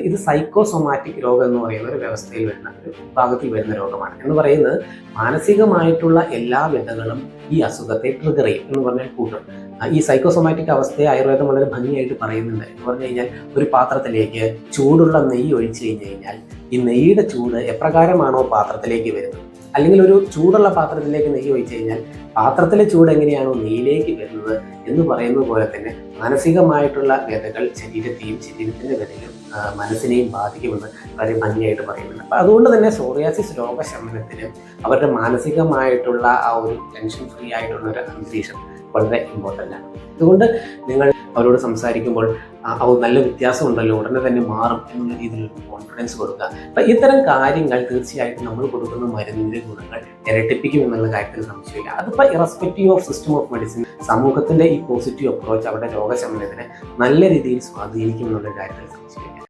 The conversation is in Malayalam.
ഇത് സൈക്കോസൊമാറ്റിക് രോഗം എന്ന് പറയുന്ന ഒരു വ്യവസ്ഥയിൽ വരുന്ന ഒരു വിഭാഗത്തിൽ വരുന്ന രോഗമാണ്. എന്ന് പറയുന്നത് മാനസികമായിട്ടുള്ള എല്ലാ വ്യതകളും ഈ അസുഖത്തെ ട്രിഗർ ചെയ്യും എന്ന് പറഞ്ഞാൽ കൂട്ടും. ഈ സൈക്കോസൊമാറ്റിക് അവസ്ഥയെ ആയുർവേദം വളരെ ഭംഗിയായിട്ട് പറയുന്നുണ്ട്. എന്ന് പറഞ്ഞു കഴിഞ്ഞാൽ ഒരു പാത്രത്തിലേക്ക് ചൂടുള്ള നെയ്യ് ഒഴിച്ചു കഴിഞ്ഞു കഴിഞ്ഞാൽ ഈ നെയ്യുടെ ചൂട് എപ്രകാരമാണോ പാത്രത്തിലേക്ക് വരുന്നത്, അല്ലെങ്കിൽ ഒരു ചൂടുള്ള പാത്രത്തിലേക്ക് നെയ്യ് ഒഴിച്ചു കഴിഞ്ഞാൽ പാത്രത്തിലെ ചൂട് എങ്ങനെയാണോ നെയ്യിലേക്ക് വരുന്നത് എന്ന് പറയുന്നത് പോലെ തന്നെ മാനസികമായിട്ടുള്ള വ്യതകൾ ശരീരത്തിന്റെ വ്യതയും മനസ്സിനെയും ബാധിക്കുമെന്ന് വളരെ ഭംഗിയായിട്ട് പറയുന്നുണ്ട്. അപ്പം അതുകൊണ്ട് തന്നെ സോറിയാസിസ് രോഗശമനത്തിന് അവരുടെ മാനസികമായിട്ടുള്ള ആ ഒരു ടെൻഷൻ ഫ്രീ ആയിട്ടുള്ള ഒരു അന്തരീക്ഷം വളരെ ഇമ്പോർട്ടൻ്റ് ആണ്. അതുകൊണ്ട് നിങ്ങൾ അവരോട് സംസാരിക്കുമ്പോൾ അത് നല്ല വ്യത്യാസമുണ്ടല്ലോ, ഉടനെ തന്നെ മാറും എന്നുള്ള രീതിയിൽ കോൺഫിഡൻസ് കൊടുക്കുക. അപ്പം ഇത്തരം കാര്യങ്ങൾ തീർച്ചയായിട്ടും നമ്മൾ കൊടുക്കുന്ന മരുന്നിൻ്റെ ഗുണങ്ങൾ ഇരട്ടിപ്പിക്കും എന്നുള്ള കാര്യത്തിൽ സംശയമില്ല. അതിപ്പോൾ irrespective of system of medicine സമൂഹത്തിൻ്റെ ഈ പോസിറ്റീവ് അപ്രോച്ച് അവരുടെ രോഗശമനത്തിനെ നല്ല രീതിയിൽ സ്വാധീനിക്കും എന്നുള്ള കാര്യത്തിൽ സംശയമില്ല.